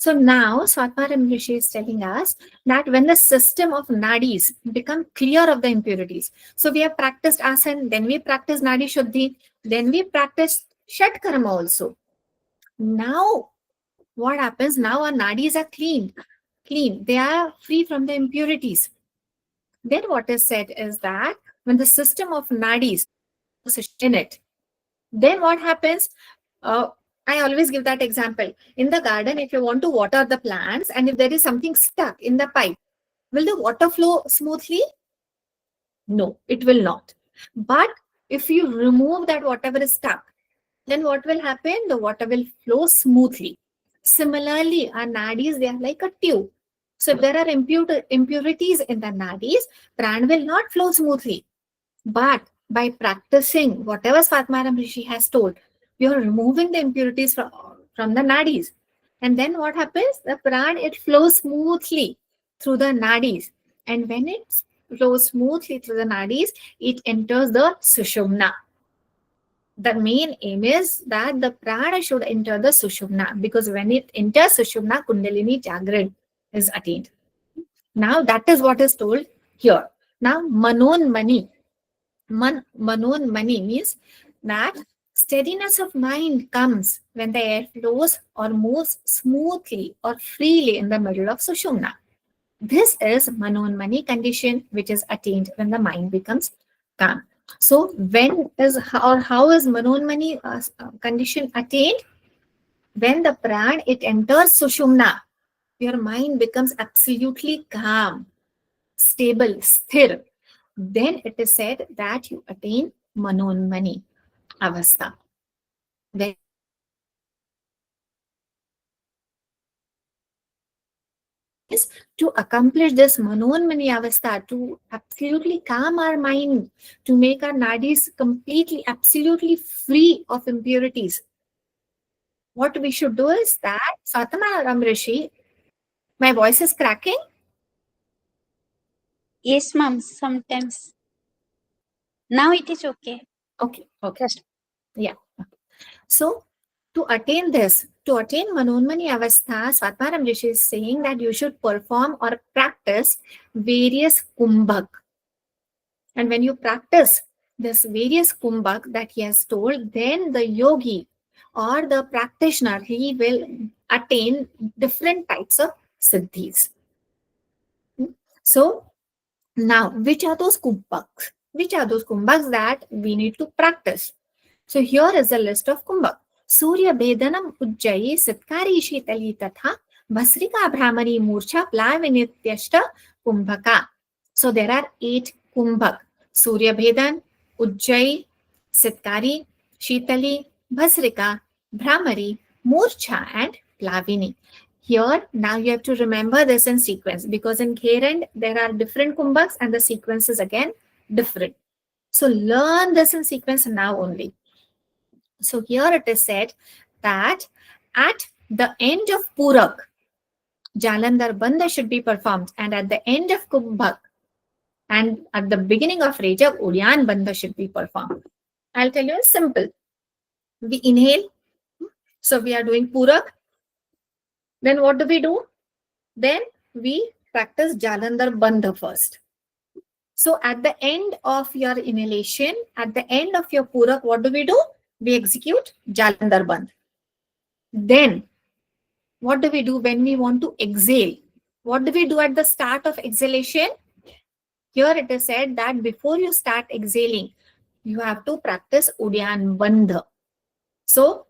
So now Swatmaram Rishi is telling us that when the system of nadis become clear of the impurities, so we have practiced asana, then we practice nadi shuddhi, then we practice shat karma also. Now what happens? Now our nadis are clean. They are free from the impurities. Then what is said is that when the system of nadis in it, then what happens? Uh, I always give that example. In the garden, if you want to water the plants and if there is something stuck in the pipe, will the water flow smoothly? No, it will not. But if you remove that whatever is stuck, then what will happen? The water will flow smoothly. Similarly, our nadis, they are like a tube. So if there are impurities in the nadis, prana will not flow smoothly. But by practicing whatever Swatmaram Rishi has told, you are removing the impurities from the nadis. And then what happens? The prana, it flows smoothly through the nadis. And when it flows smoothly through the nadis, it enters the sushumna. The main aim is that the prana should enter the sushumna, because when it enters sushumna, kundalini jagran is attained. Now that is what is told here. Now manon mani. Manon mani means that steadiness of mind comes when the air flows or moves smoothly or freely in the middle of sushumna. This is manon mani condition which is attained when the mind becomes calm. So when is or how is manon mani condition attained? When the pran it enters sushumna, your mind becomes absolutely calm, stable, sthir. Then it is said that you attain manon mani avastha. When to accomplish this manonmani avastha, to absolutely calm our mind, to make our nadis completely, absolutely free of impurities. What we should do is that, Satamaram Rishi, my voice is cracking? Yes, ma'am. Sometimes. Now it is okay. Okay. Just Yeah. So, to attain this, to attain Manonmani Avastha, Swatmaram Rishi is saying that you should perform or practice various kumbhak. And when you practice this various kumbhak that he has told, then the yogi or the practitioner, he will attain different types of siddhis. So, now, which are those kumbhaks? Which are those kumbhaks that we need to practice? So here is a list of kumbhak. Surya Bedanam Ujjayi Sitkari Shitali Tatha Vasrika Brahmari Murcha Plavinityashta Kumbhaka. So there are 8 kumbhak. Surya Bedan, Ujjayi, Sitkari, Shitali, Vasrika, Brahmari, Murcha and Plavini. Here, now you have to remember this in sequence, because in Kherand there are different kumbhaks and the sequence is again different. So learn this in sequence now only. So here it is said that at the end of Purak, Jalandhar Bandha should be performed, and at the end of Kumbhak and at the beginning of Rejab, Udyan Bandha should be performed. I'll tell you it's simple. We inhale, so we are doing Purak. Then what do? Then we practice Jalandhar Bandha first. So at the end of your inhalation, at the end of your Purak, what do? We execute Jalandhar Bandh. Then what do we do when we want to exhale? What do we do at the start of exhalation? Here it is said that before you start exhaling, you have to practice Udyan Bandha. So,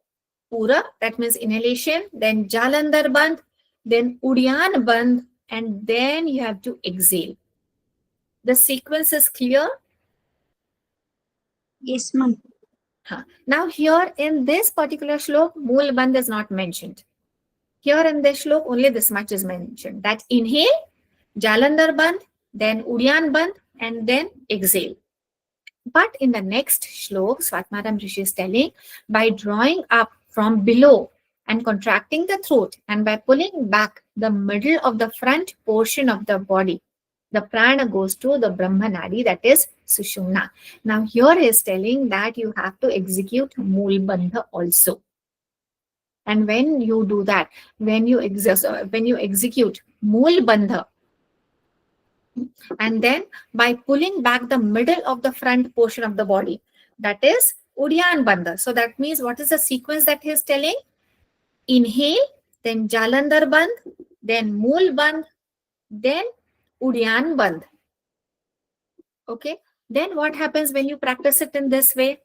Pura, that means inhalation, then Jalandhar Bandh, then Udyan Bandh, and then you have to exhale. The sequence is clear? yes, ma'am. Now, here in this particular shlok, Mool Bandh is not mentioned. Here in this shlok, only this much is mentioned. That inhale, Jalandhar Bandh, then Udyan Bandh, and then exhale. But in the next shlok, Swatmaram Rishi is telling, by drawing up from below and contracting the throat, and by pulling back the middle of the front portion of the body, the prana goes to the Brahmanadi, that is Sushumna. Now here he is telling that you have to execute Mool Bandha also. And when you do that, when you execute Mool Bandha, and then by pulling back the middle of the front portion of the body, that is Udyan Bandha. So that means what is the sequence that he is telling? Inhale, then Jalandhar Bandh, then Mool Bandh, then Udyan Bandh. Okay. Then what happens when you practice it in this way?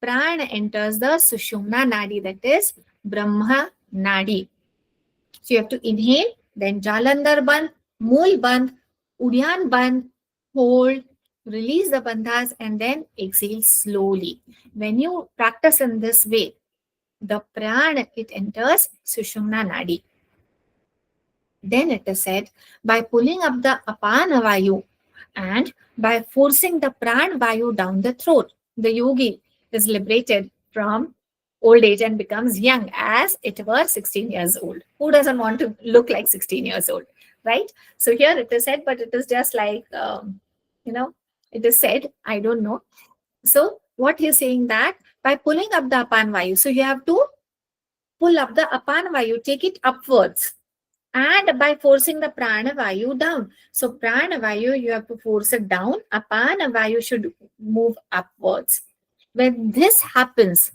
Prana enters the Sushumna Nadi, that is Brahma Nadi. So you have to inhale, then Jalandhar Bandh, Mool Bandh, Udyan Bandh, hold, release the bandhas, and then exhale slowly. When you practice in this way, the prana, it enters Sushumna Nadi. Then it is said, by pulling up the Apana Vayu and by forcing the Pran Vayu down the throat, the yogi is liberated from old age and becomes young as it were 16 years old. Who doesn't want to look like 16 years old, right? So here it is said, but it is just like, it is said, I don't know. So what he's saying that by pulling up the Apan Vayu, so you have to pull up the Apan Vayu, take it upwards, and by forcing the Prana Vayu down. So Prana Vayu, you have to force it down. Apana Vayu should move upwards. When this happens,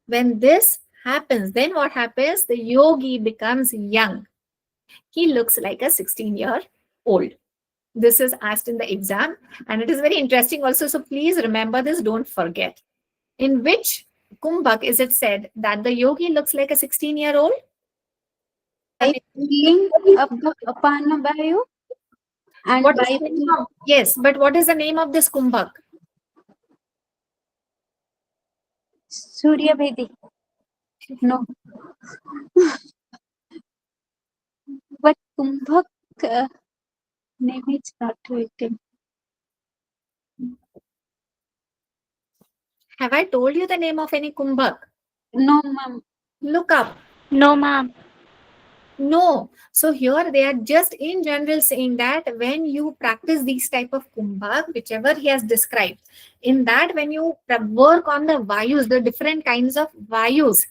then what happens? The yogi becomes young. He looks like a 16-year-old. This is asked in the exam, and it is very interesting also. So please remember this, don't forget. In which kumbhak is it said that the yogi looks like a 16-year-old? By pulling up the Apana Vayu and What by is yes, but what is the name of this kumbhak? Surya Bhedi. No. But Kumbhak name is not written. Have I told you the name of any kumbhak? No, ma'am. Look up. No, ma'am. No. So here they are just in general saying that when you practice these type of kumbhak, whichever he has described, in that when you work on the vayus, the different kinds of vayus,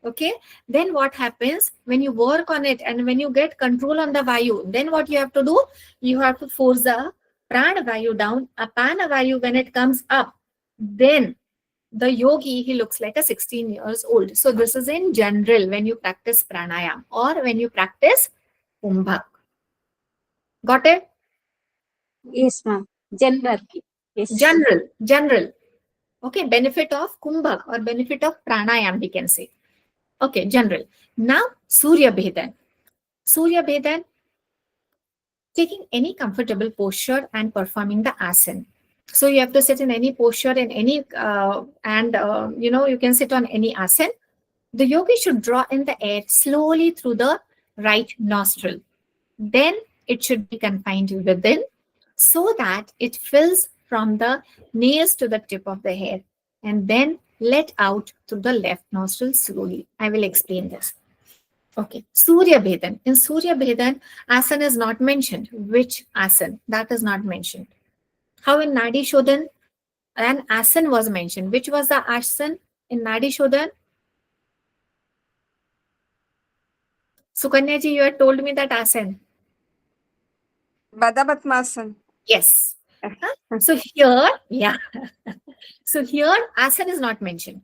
okay, then what happens when you work on it and when you get control on the vayu, then what you have to do? You have to force the prana vayu down, apana vayu when it comes up, then the yogi, he looks like a 16 years old. So this is in general when you practice pranayam or when you practice kumbhak. Got it? Yes, ma'am. General. Yes. General. Okay, benefit of kumbhak or benefit of pranayam, we can say. Okay, general. Now, Surya Bhedan. Surya Bhedan, taking any comfortable posture and performing the asana. So you have to sit in any posture, in any, you can sit on any asana. The yogi should draw in the air slowly through the right nostril. Then it should be confined within so that it fills from the nails to the tip of the hair and then let out through the left nostril slowly. I will explain this. Okay, Surya Bhedan. In Surya Bhedan, asana is not mentioned. Which asana? That is not mentioned. How in Nadi Shodhan, an asana was mentioned. Which was the asana in Nadi Shodhan? Sukanya ji, you had told me that asana. Baddha Padmasan. Yes. So here, yeah. So here, asana is not mentioned.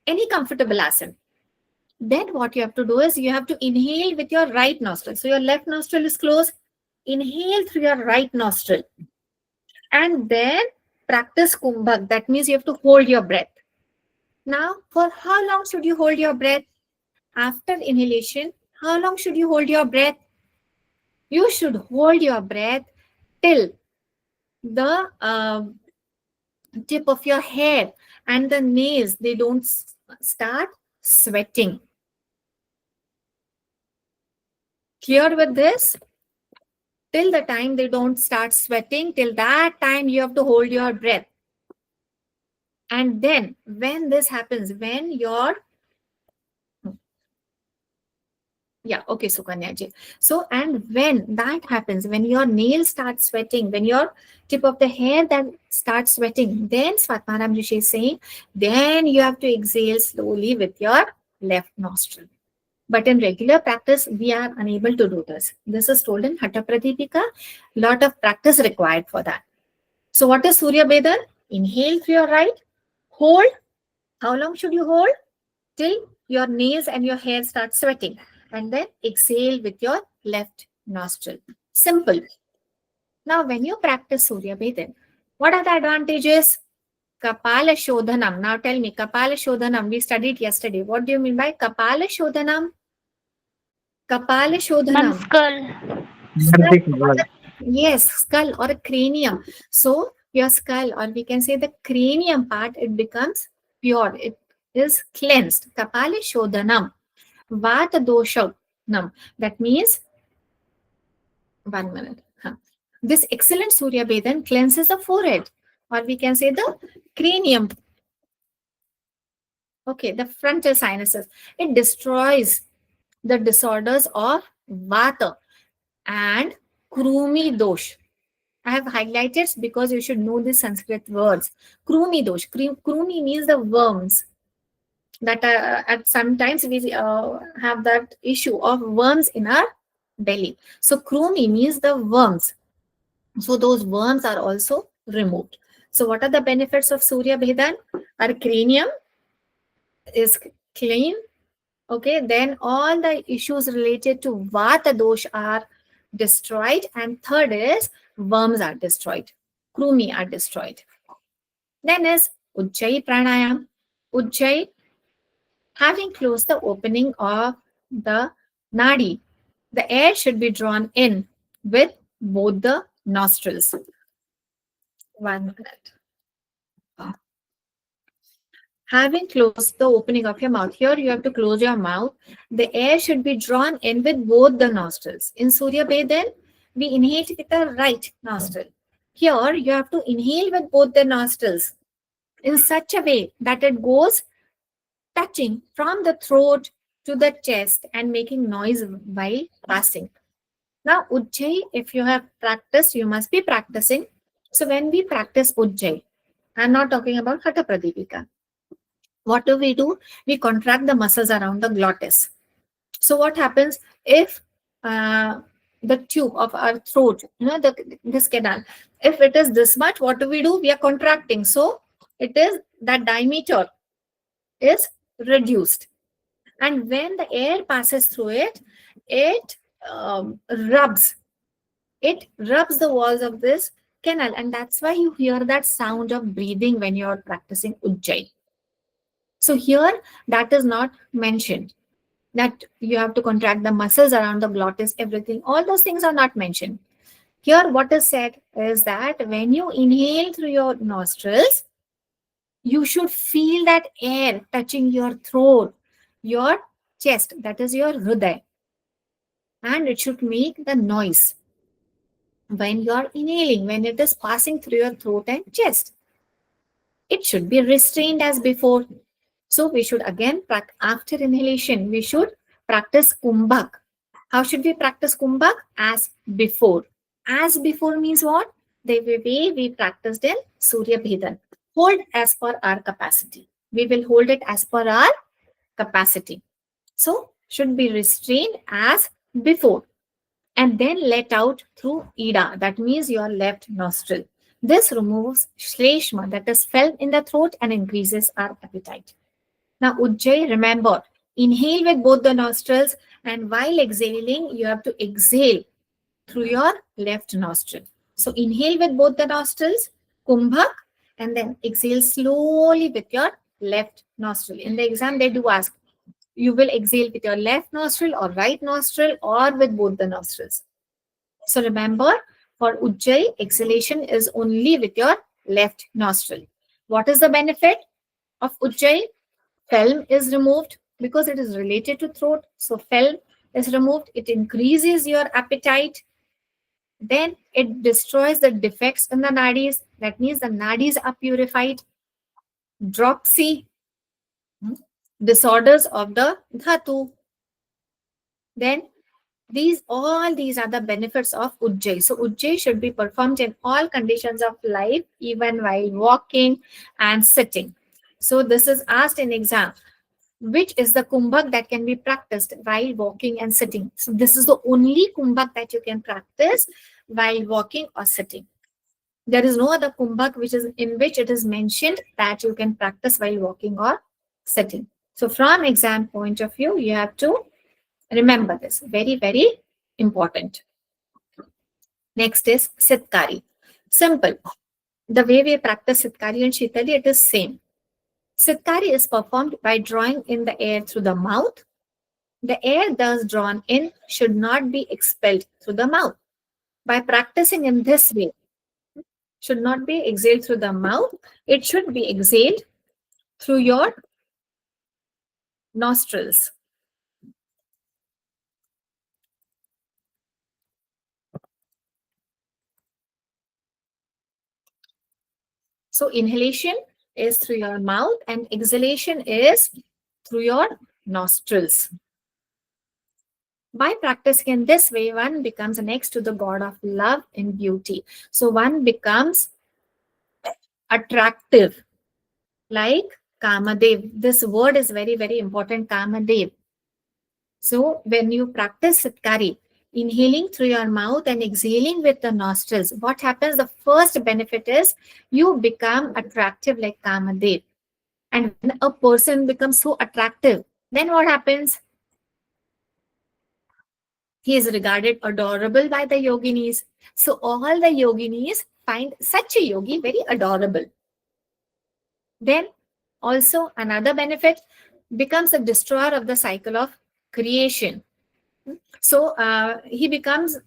Any comfortable asana. Then what you have to do is you have to inhale with your right nostril. So your left nostril is closed. Inhale through your right nostril. And then practice kumbhak. That means you have to hold your breath. Now, for how long should you hold your breath? After inhalation, how long should you hold your breath? You should hold your breath till the tip of your hair and the nails, they don't start sweating. Clear with this? Till the time they don't start sweating, till that time you have to hold your breath. And then when this happens, when your Sukanya ji. So, and when that happens, when your nails start sweating, when your tip of the hair that starts sweating, then Swatmaram Rishi is saying, then you have to exhale slowly with your left nostril. But in regular practice, we are unable to do this. This is told in Hatha Pradipika. Lot of practice required for that. So what is Surya Bedan? Inhale through your right, hold. How long should you hold? Till your nails and your hair start sweating. And then exhale with your left nostril. Simple. Now, when you practice Surya Bedan, what are the advantages? Kapala Shodhanam. Now tell me, Kapala Shodhanam, we studied yesterday. What do you mean by Kapala Shodhanam? Kapala Ma'am, Shodhanam. skull. Skull. Basic word. Yes, skull or a cranium. So your skull, or we can say the cranium part, it becomes pure. It is cleansed. Kapala Shodhanam. Vata Doshanam. That means, 1 minute. This excellent Surya Bedan cleanses the forehead, or we can say the cranium. Okay, the frontal sinuses. It destroys the disorders of Vata and Krumi dosh. I have highlighted because you should know the Sanskrit words. Krumi dosh. Krumi means the worms. That at sometimes we have that issue of worms in our belly. So Krumi means the worms. So those worms are also removed. So what are the benefits of Surya Bhedan? Our cranium is clean. Okay, then all the issues related to Vata dosh are destroyed. And third is worms are destroyed. Krumi are destroyed. Then is Ujjayi Pranayam. Ujjayi, having closed the opening of the nadi, the air should be drawn in with both the nostrils. 1 minute. Having closed the opening of your mouth, here you have to close your mouth. The air should be drawn in with both the nostrils. In Surya Bedan, we inhale with the right nostril. Here you have to inhale with both the nostrils in such a way that it goes touching from the throat to the chest and making noise while passing. Now, Ujjayi, if you have practiced, you must be practicing. So when we practice Ujjayi, I'm not talking about Hatha Pradipika. What do? We contract the muscles around the glottis. So what happens if the tube of our throat, this canal, if it is this much, what do? We are contracting. So it is that diameter is reduced. And when the air passes through it, it rubs. It rubs the walls of this canal. And that's why you hear that sound of breathing when you're practicing Ujjayi. So here that is not mentioned, that you have to contract the muscles around the glottis, everything. All those things are not mentioned. Here what is said is that when you inhale through your nostrils, you should feel that air touching your throat, your chest, that is your hriday. And it should make the noise when you are inhaling, when it is passing through your throat and chest. It should be restrained as before. So we should again, after inhalation, we should practice Kumbhak. How should we practice Kumbhak? As before. As before means what? The way we practiced in Surya Bhedan. Hold as per our capacity. We will hold it as per our capacity. So should be restrained as before. And then let out through Ida. That means your left nostril. This removes Shleshma, that is felt in the throat, and increases our appetite. Now, Ujjayi, remember, inhale with both the nostrils, and while exhaling, you have to exhale through your left nostril. So, inhale with both the nostrils, Kumbhak, and then exhale slowly with your left nostril. In the exam, they do ask, you will exhale with your left nostril or right nostril or with both the nostrils. So, remember, for Ujjayi, exhalation is only with your left nostril. What is the benefit of Ujjayi? Phlegm is removed because it is related to throat. So phlegm is removed. It increases your appetite. Then it destroys the defects in the nadis. That means the nadis are purified. Dropsy, disorders of the dhatu. Then all these are the benefits of Ujjayi. So Ujjayi should be performed in all conditions of life, even while walking and sitting. So this is asked in exam. which is the kumbhak that can be practiced while walking and sitting. So this is the only kumbhak that you can practice while walking or sitting. There is no other kumbhak which is in which it is mentioned that you can practice while walking or sitting. So from exam point of view, you have to remember this. Very, very important. Next is Sitkari. Simple. The way we practice Sitkari and Shitali, it is same. Sitkari is performed by drawing in the air through the mouth. The air thus drawn in should not be expelled through the mouth. By practicing in this way, should not be exhaled through the mouth. It should be exhaled through your nostrils. So inhalation is through your mouth and exhalation is through your nostrils. By practicing in this way, one becomes next to the God of love and beauty. So one becomes attractive, like Kamadev. This word is very, very important, Kamadev. So when you practice Sitkari, inhaling through your mouth and exhaling with the nostrils, what happens? The first benefit is you become attractive like Kamadev. And when a person becomes so attractive, then what happens? He is regarded adorable by the yoginis. So all the yoginis find such a yogi very adorable. Then also another benefit becomes a destroyer of the cycle of creation. So he becomes,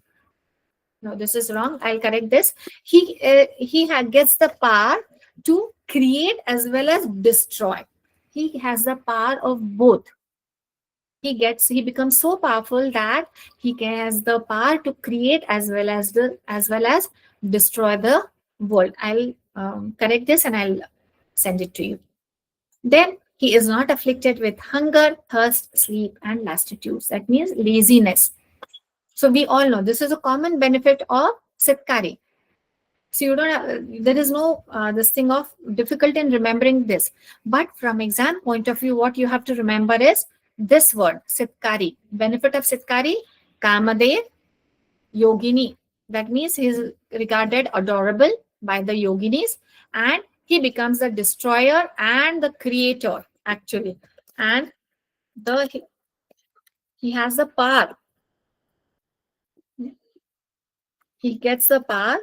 no, this is wrong. I'll correct this. He gets the power to create as well as destroy. He has the power of both. He becomes so powerful that he has the power to create as well as destroy the world. I'll correct this and I'll send it to you. Then he is not afflicted with hunger, thirst, sleep, and lassitude. That means laziness. So we all know this is a common benefit of Sitkari. So you don't have, there is no this thing of difficulty in remembering this. But from exam point of view, what you have to remember is this word, Sitkari. Benefit of Sitkari, Kamadev, Yogini. That means he is regarded adorable by the yoginis and he becomes the destroyer and the creator actually. And he has the power. He gets the power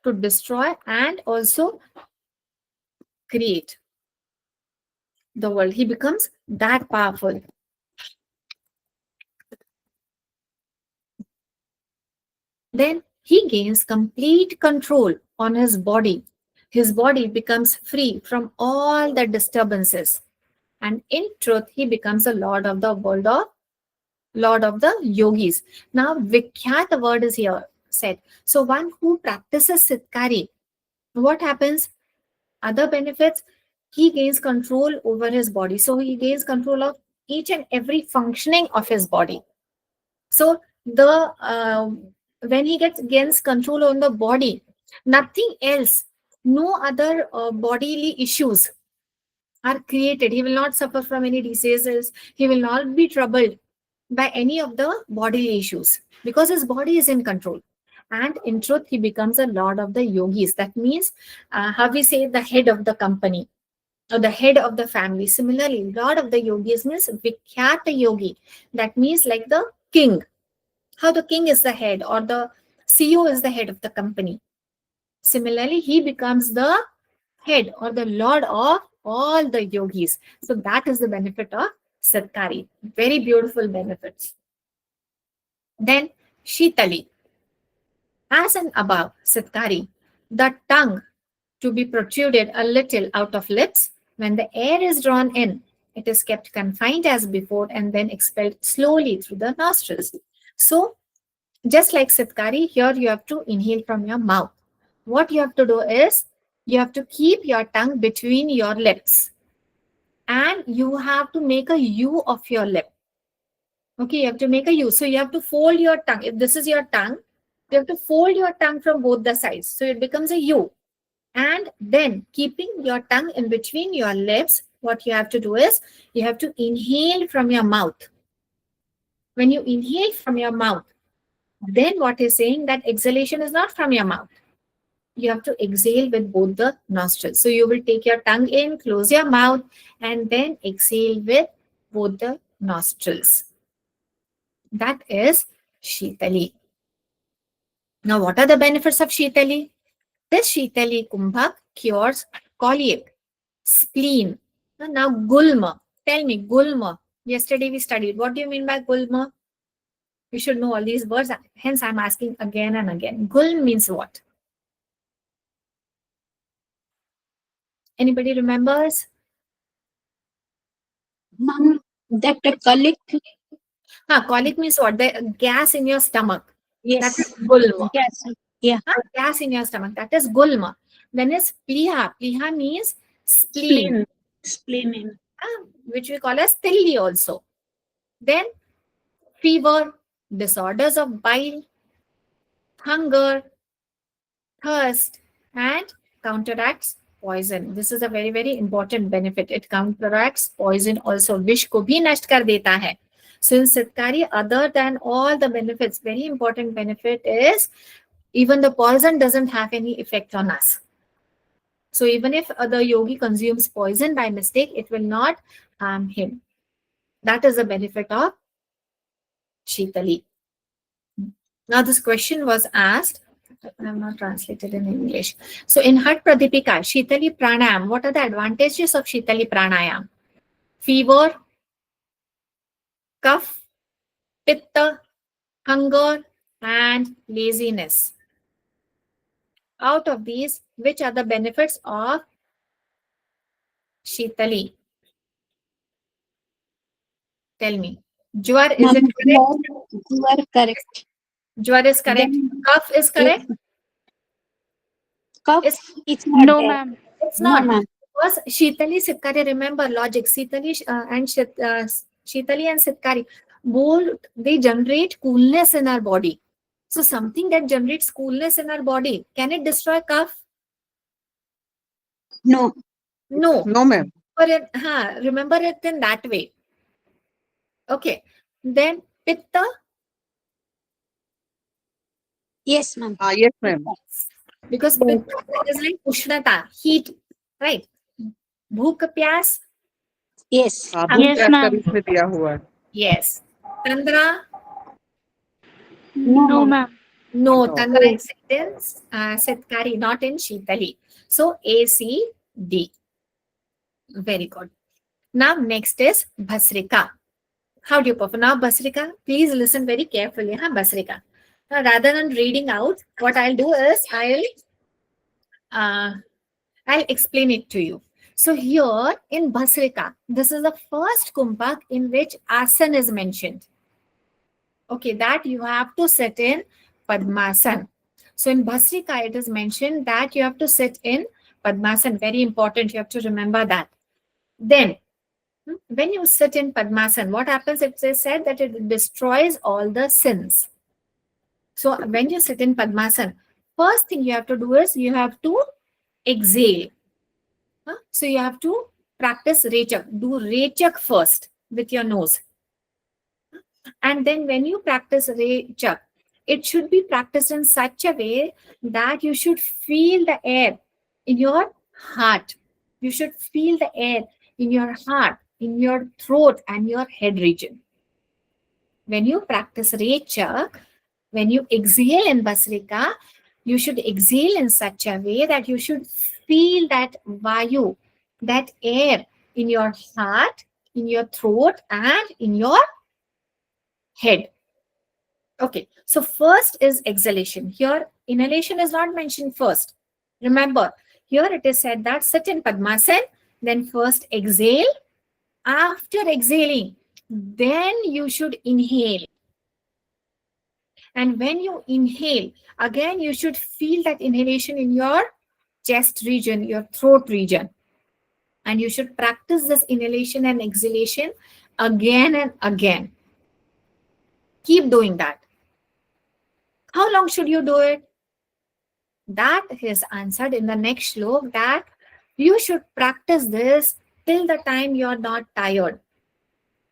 to destroy and also create the world. He becomes that powerful. Then he gains complete control on his body. His body becomes free from all the disturbances. And in truth, he becomes a lord of the world of lord of the yogis. Now, Vikhyat, the word is here said. So one who practices Sitkari, what happens? Other benefits, he gains control over his body. So he gains control of each and every functioning of his body. So the when he gains control on the body, nothing else, no other bodily issues are created. He will not suffer from any diseases. He will not be troubled by any of the bodily issues because his body is in control. And in truth, he becomes a lord of the yogis. That means, how we say, the head of the company or the head of the family. Similarly, lord of the yogis means Vikhyata yogi. That means like the king. How the king is the head or the CEO is the head of the company. Similarly, he becomes the head or the lord of all the yogis. So that is the benefit of Satkari. Very beautiful benefits. Then Shitali. As and above Satkari, the tongue to be protruded a little out of lips. When the air is drawn in, it is kept confined as before and then expelled slowly through the nostrils. So just like Sitkari, here you have to inhale from your mouth. What you have to do is you have to keep your tongue between your lips and you have to make a U of your lip. Okay, you have to make a U. So you have to fold your tongue. If this is your tongue, You have to fold your tongue from both the sides. So it becomes a U. And then keeping your tongue in between your lips, what you have to do is you have to inhale from your mouth. When you inhale from your mouth, then what is saying that exhalation is not from your mouth. You have to exhale with both the nostrils. So you will take your tongue in, close your mouth, and then exhale with both the nostrils. That is Shitali. Now, what are the benefits of Shitali? This Shitali Kumbhak cures colic, spleen. Now, Gulma. Tell me, Gulma. Yesterday we studied. What do you mean by Gulma? You should know all these words. Hence, I'm asking again and again. Gulm means what? Anybody remembers? Mom, that colic. Colic means what? The gas in your stomach. That is Yes. Gulma. Yes. Yeah. Gas in your stomach. That is Gulma. Then is Pliha. Pliha means spleen. Spleen. Which we call as Tilli also. Then fever, disorders of bile, hunger, thirst, and counteracts poison. This is a very, very important benefit. It counteracts poison also. Vish ko bhi nasht kar deta hai. So in Sitkari, other than all the benefits, very important benefit is even the poison doesn't have any effect on us. So even if the yogi consumes poison by mistake, it will not harm him. That is the benefit of Shitali. Now this question was asked. I have not translated in English. So in Hat Pradipika, Shitali Pranayam, what are the advantages of Shitali Pranayam? Fever, cough, pitta, hunger, and laziness. Out of these, which are the benefits of Shitali? Tell me. Jwar, is it correct? You are correct. Jwar is correct. Then, Cough is correct. yes. Cough, It's, it's not No, there. ma'am. it's No, not. ma'am. Because Shitali, Sitkari, remember logic. Shitali and Sitkari, both they generate coolness in our body. So something that generates coolness in our body, can it destroy cough? No. No. No, ma'am. Remember it in that way. Okay. Then Pitta, Yes, ma'am. Yes, ma'am. because Pitta is like Ushnata, heat, right? Bhuk Pyas, Yes. भूख Yes, प्यास का ma'am. भी इसमें दिया हुआ है. yes. Tandra, No, No, ma'am. ma'am. no, No. Tandra is in Sitkari, not in Shitali. So A, C, D. Very good. Now next is Bhasrika. How do you perform? Now Bhasrika, please listen very carefully. Bhasrika. Now rather than reading out, what I'll do is I'll explain it to you. So here in Bhasrika, this is the first kumpak in which asan is mentioned. Okay, that you have to sit in Padmasan. So in Bhasrika, it is mentioned that you have to sit in Padmasan. Very important. You have to remember that. Then, when you sit in Padmasan, what happens? It is said that it destroys all the sins. So when you sit in Padmasan, first thing you have to do is you have to exhale. So you have to practice Rechak. Do Rechak first with your nose. And then when you practice Rechak, it should be practiced in such a way that you should feel the air in your heart. You should feel the air in your heart, in your throat, and your head region. When you practice Rechak, when you exhale in Bhasrika, you should exhale in such a way that you should feel that Vayu, that air in your heart, in your throat, and in your head. Okay, so first is exhalation. Here, inhalation is not mentioned first. Remember, here it is said that sit in Padmasan, then first exhale. After exhaling, then you should inhale. And when you inhale, again, you should feel that inhalation in your chest region, your throat region. And you should practice this inhalation and exhalation again and again. Keep doing that. How long should you do it? That is answered in the next shlok, that you should practice this till the time you are not tired.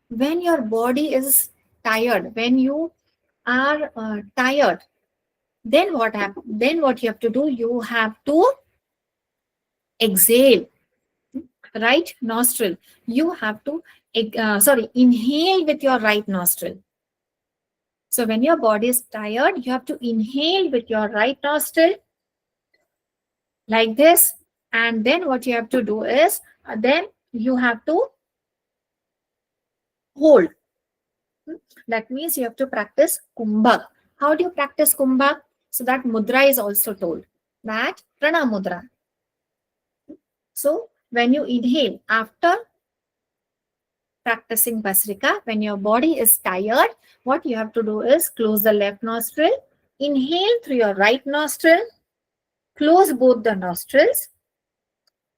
When your body is tired, when you are tired, then then what you have to do? You have to exhale, right nostril. You have to inhale with your right nostril. So when your body is tired, you have to inhale with your right nostril like this. And then what you have to do is, then you have to hold. That means you have to practice kumbhak. How do you practice kumbhak? So that mudra is also told, that prana mudra. So when you inhale, after practicing Bhasrika, when your body is tired, what you have to do is close the left nostril, inhale through your right nostril, close both the nostrils,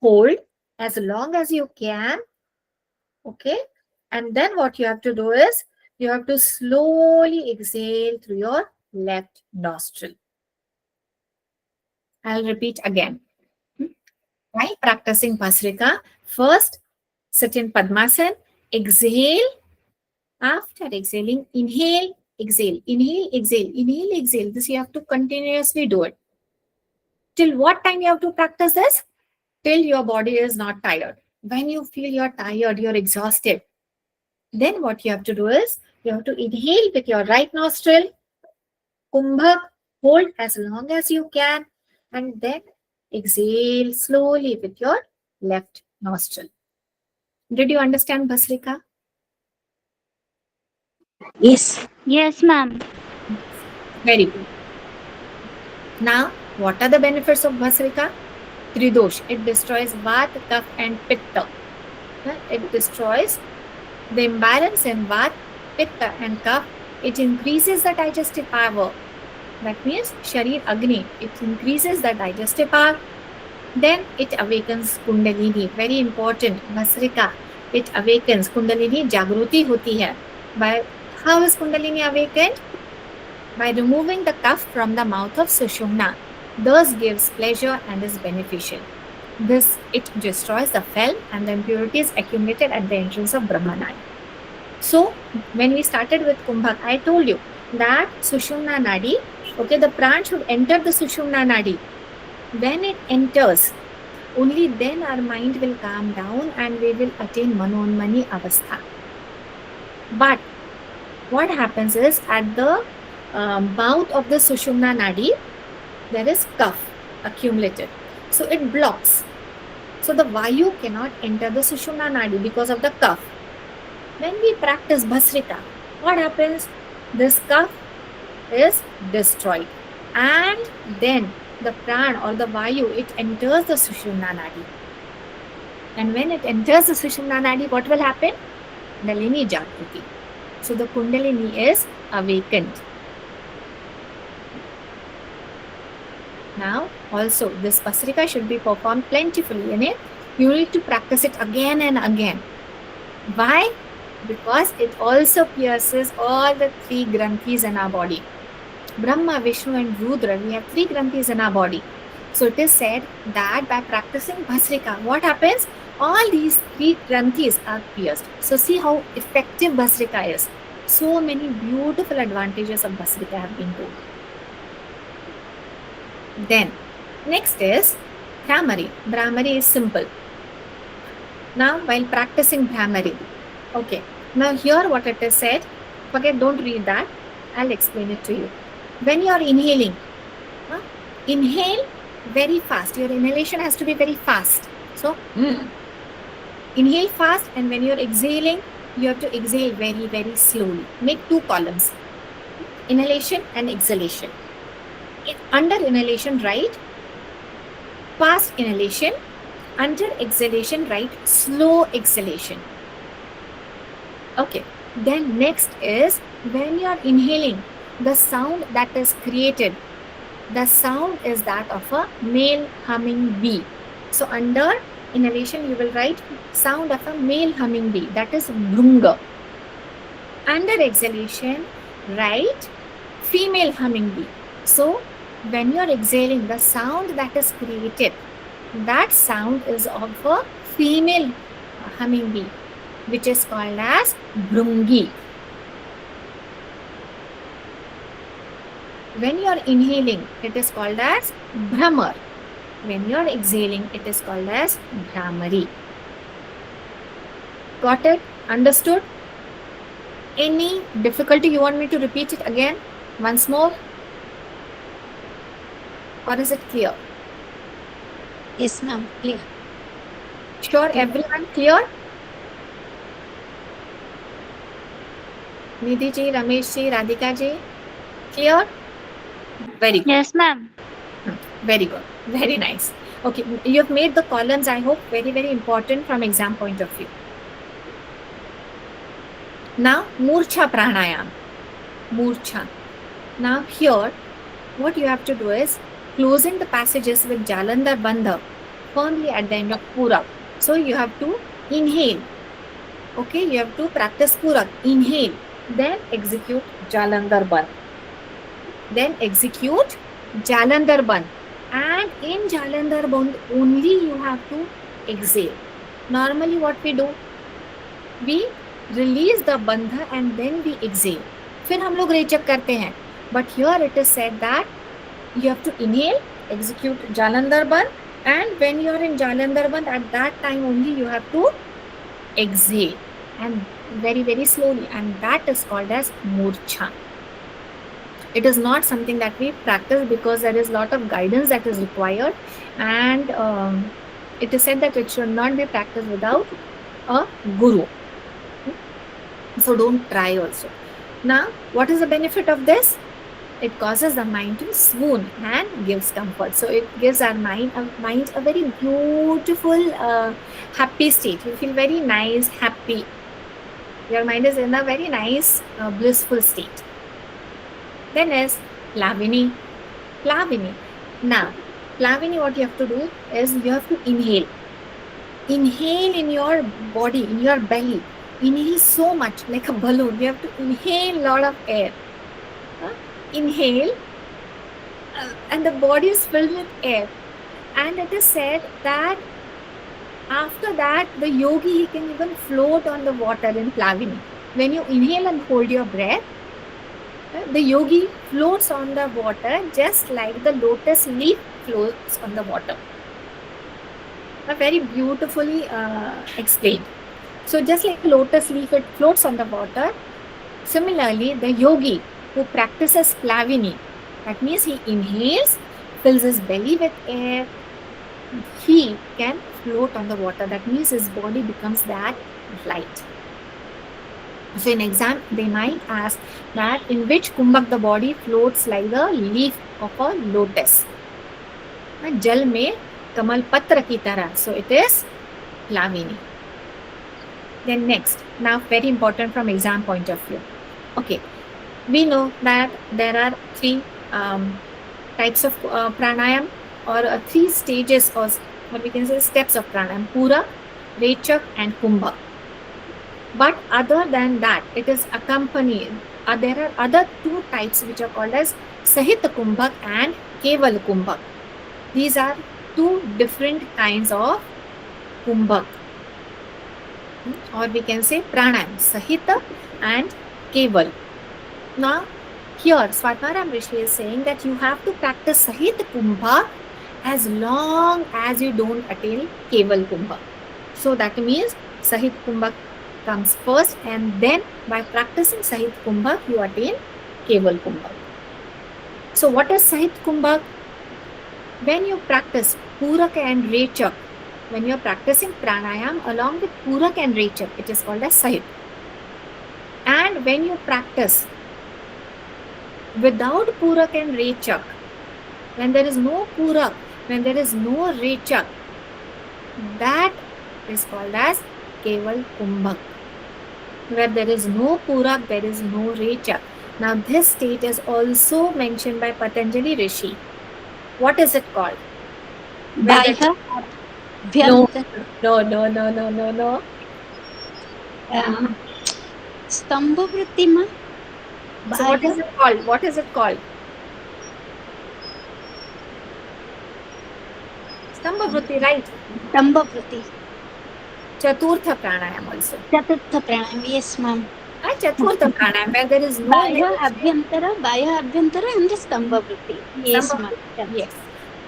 hold as long as you can, okay? And then what you have to do is, you have to slowly exhale through your left nostril. I'll repeat again. While practicing Bhasrika, first sit in Padmasana, exhale. After exhaling, inhale, exhale, inhale, exhale, inhale, exhale. This you have to continuously do it. Till what time you have to practice this? Till your body is not tired. When you feel you're tired, you're exhausted, then what you have to do is, you have to inhale with your right nostril, kumbhak, hold as long as you can, and then exhale slowly with your left nostril. Did you understand, Bhasrika? Yes. Yes, ma'am. Very good. Now, what are the benefits of Bhasrika? Tridosh. It destroys Vata, Kapha and Pitta. It destroys the imbalance in Vata, Pitta and Kapha. It increases the digestive power. That means Sharir Agni. It increases the digestive power. Then it awakens Kundalini. Very important. Bhasrika. It awakens Kundalini. Jagruti hoti hai. By how is Kundalini awakened? By removing the cuff from the mouth of Sushumna. Thus gives pleasure and is beneficial. This, it destroys the fel and the impurities accumulated at the entrance of Brahmanaya. So, when we started with Kumbhak, I told you that Sushumna Nadi, okay, the pran should enter the Sushumna Nadi. When it enters, only then our mind will calm down and we will attain Manonmani Avastha. But what happens is, at the mouth of the Sushumna Nadi, there is cuff accumulated. So it blocks. So the Vayu cannot enter the Sushumna Nadi because of the cuff. When we practice Bhasrika, what happens? This cuff is destroyed. And then the pran or the Vayu, it enters the Sushumna Nadi. And when it enters the Sushumna Nadi, what will happen? Kundalini Jagruti. So the Kundalini is awakened. Now, also, this Bhasrika should be performed plentifully. You need to practice it again and again. Why? Because it also pierces all the 3 granthis in our body. Brahma, Vishnu and Rudra, we have 3 granthis in our body. So it is said that by practicing Bhasrika, what happens? All these 3 granthis are pierced. So see how effective Bhasrika is. So many beautiful advantages of Bhasrika have been told. Then, next is Bhramari. Bhramari is simple. Now, while practicing Bhramari, okay. Now, here what it is said, forget, don't read that. I'll explain it to you. When you are inhaling, inhale very fast. Your inhalation has to be very fast. So, inhale fast, and when you're exhaling, you have to exhale very, very slowly. Make 2 columns. Inhalation and exhalation. Under inhalation, write fast inhalation. Under exhalation, write slow exhalation. Okay. Then next is, when you are inhaling, the sound that is created, the sound is that of a male humming bee. So under inhalation, you will write sound of a male humming bee, that is bhrunga. Under exhalation, write female humming bee. So when you're exhaling, the sound that is created, that sound is of a female hummingbee, which is called as brungi. When you're inhaling, it is called as bhramar. When you're exhaling, it is called as bhramari. Got it? Understood? Any difficulty? You want me to repeat it again once more? Or is it clear? Yes, ma'am. Clear. Sure, everyone clear? Nidhi ji, Ramesh ji, Radhika ji, clear? Very good. Yes, ma'am. Very good. Very nice. Okay, you've made the columns, I hope, very, very important from exam point of view. Now, Murcha Pranayam. Murcha. Now, here, what you have to do is closing the passages with Jalandhar Bandha firmly at the end of Purak. So, you have to inhale. Okay, you have to practice Purak. Inhale. Then execute Jalandhar Bandh. Then execute Jalandhar Bandh. And in Jalandhar Bandh, only you have to exhale. Normally, what we do? We release the bandha and then we exhale. फिर हम लोग रेचक करते हैं. But here it is said that you have to inhale, execute Jalandhar Bandh, and when you are in Jalandhar Bandh, at that time only you have to exhale, and very, very slowly, and that is called as Murcha. It is not something that we practice because there is a lot of guidance that is required, and it is said that it should not be practiced without a guru. So don't try also. Now, what is the benefit of this? It causes the mind to swoon and gives comfort. So it gives our mind a very beautiful, happy state. You feel very nice, happy. Your mind is in a very nice, blissful state. Then is Plavini. Plavini. Now, Plavini, what you have to do is you have to inhale. Inhale in your body, in your belly. Inhale so much, like a balloon. You have to inhale a lot of air. Inhale, and the body is filled with air. And it is said that after that, the yogi, he can even float on the water in Plavini. When you inhale and hold your breath, the yogi floats on the water just like the lotus leaf floats on the water. Very beautifully explained. So just like a lotus leaf, it floats on the water. Similarly, the yogi who practices Plavini, that means he inhales, fills his belly with air, he can float on the water. That means his body becomes that light. So in exam, they might ask that in which kumbhak the body floats like the leaf of a lotus. Jal mein kamal patra ki tarah. So it is Plavini. Then next, now very important from exam point of view. Okay, we know that there are three types of pranayam, or 3 stages, or what we can say steps of pranayam: Purak, Rechak and Kumbhak. But other than that, it is accompanied. There are other 2 types which are called as Sahit Kumbhak and Keval Kumbhak. These are 2 different kinds of Kumbhak, or we can say pranayam, Sahita and Keval. Now, here Swatmaram Rishi is saying that you have to practice Sahit Kumbhak as long as you don't attain Keval Kumbhak. So that means Sahit Kumbhak comes first, and then by practicing Sahit Kumbhak, you attain Keval Kumbhak. So what is Sahit Kumbhak? When you practice Purak and Rechak, when you are practicing pranayam along with Purak and Rechak, it is called as Sahit. And when you practice without Purak and Rechak, when there is no Purak, when there is no Rechak, that is called as Keval Kumbhak. Where there is no Purak, there is no Rechak. Now this state is also mentioned by Patanjali Rishi. What is it called? Baihya. No. Stambha Vrittima. So what is it called? What is it called? Stambhavrutti, right? Stambhavrutti. Chaturtha pranayam also. Chaturtha pranayam. Yes, ma'am. And Chaturtha pranayam, where there is no Baya inhibition. Abhyantara, and the Stambhavrutti. Yes, ma'am. Yes.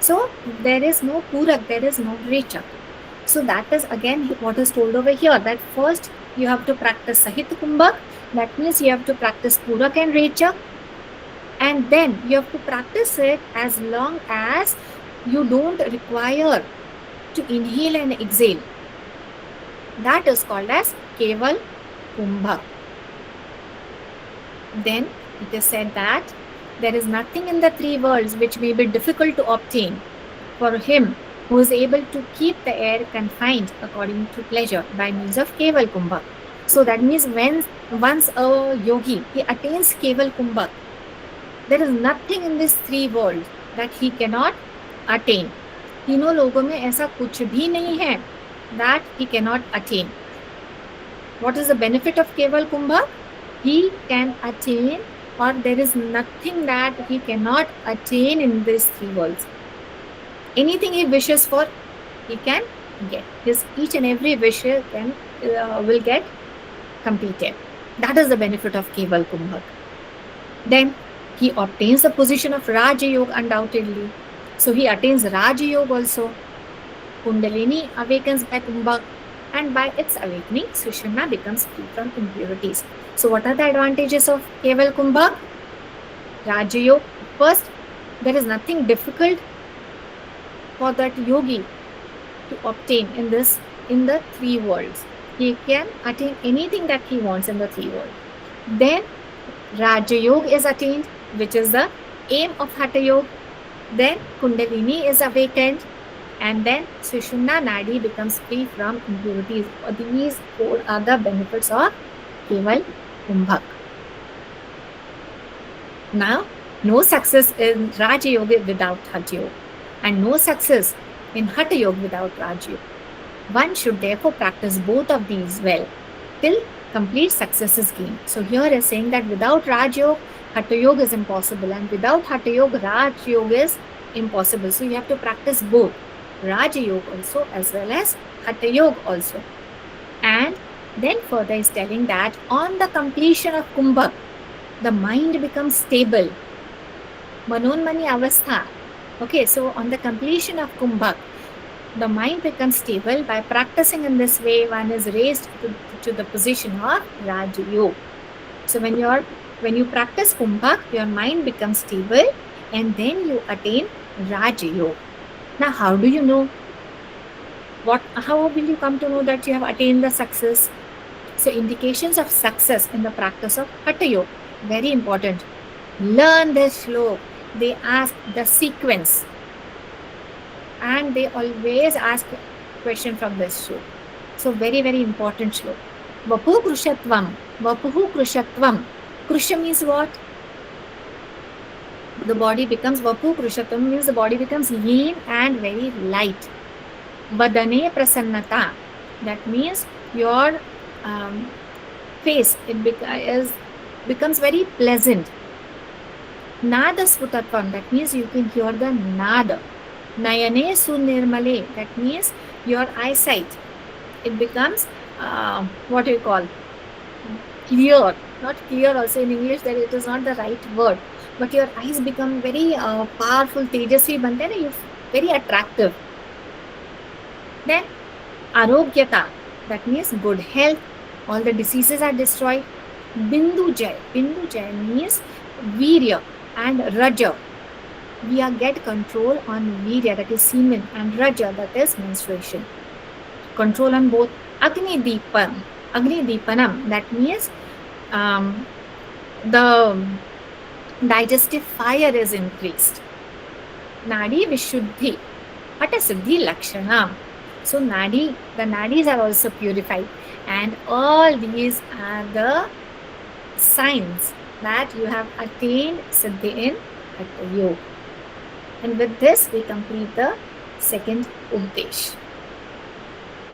So there is no Purak, there is no Rechak. So that is again what is told over here, that first you have to practice Sahit Kumbhak. That means you have to practice Purak and Rechak. And then you have to practice it as long as you don't require to inhale and exhale. That is called as Keval Kumbhak. Then it is said that there is nothing in the three worlds which may be difficult to obtain for him who is able to keep the air confined according to pleasure by means of Keval Kumbhak. So that means when once a yogi, he attains Keval Kumbhak, there is nothing in this three worlds that he cannot attain. तीनों लोगों में ऐसा कुछ भी नहीं है that he cannot attain. What is the benefit of Keval Kumbhak? He can attain, or there is nothing that he cannot attain in these three worlds. Anything he wishes for, he can get. His each and every wish will get completed. That is the benefit of Keval Kumbhak. Then he obtains the position of Raja Yoga undoubtedly. So he attains Raja Yoga also. Kundalini awakens by Kumbhak, and by its awakening, Sushumna becomes free from impurities. So what are the advantages of Keval Kumbhak? Raja Yoga. First, there is nothing difficult for that yogi to obtain in the three worlds. He can attain anything that he wants in the three worlds. Then Raja Yoga is attained, which is the aim of Hatha Yoga. Then Kundalini is awakened, and then Sushumna Nadi becomes free from impurities. These four are the benefits of Keval Kumbhak. Now, no success in Raja Yoga without Hatha Yoga, and no success in Hatha Yoga without Raja Yoga. One should therefore practice both of these well till complete success is gained. So here is saying that without Raj Yoga, Hatha Yoga is impossible, and without Hatha Yoga, Raj Yoga is impossible. So you have to practice both Raja Yoga also as well as Hatha Yoga also. And then further is telling that on the completion of Kumbhak, the mind becomes stable. Manonmani avastha. Okay, so on the completion of Kumbhak, the mind becomes stable. By practicing in this way, one is raised to the position of Raja Yoga. So when you practice Kumbhak, your mind becomes stable, and then you attain Raja Yoga. Now, how do you know? How will you come to know that you have attained the success? So indications of success in the practice of Hatha Yoga, very important. Learn this shlok. They ask the sequence, and they always ask question from this shlok. So very, very important shlok. Vapu krushatvam. Vapuhu krushatvam. Krusha means what? The body becomes Vapu krushatvam, means the body becomes lean and very light. Vadane prasannata. That means your face becomes very pleasant. Nada sputatvam. That means you can hear the nada. Nayane sunirmale. That means your eyesight, it becomes what do you call? Clear. Not clear also in English, that it is not the right word. But your eyes become very powerful, tejasvi bante na, you're very attractive. Then arogyata. That means good health. All the diseases are destroyed. Bindu jay. Bindu jay means virya and raja. We get control on virya, that is semen, and raja, that is menstruation. Control on both. Agni Deepanam, that means the digestive fire is increased. Nadi Vishuddhi, Hata Siddhi Lakshanam. So the nadis are also purified, and all these are the signs that you have attained Siddhi in Hatha Yoga. And with this, we complete the second Updesh.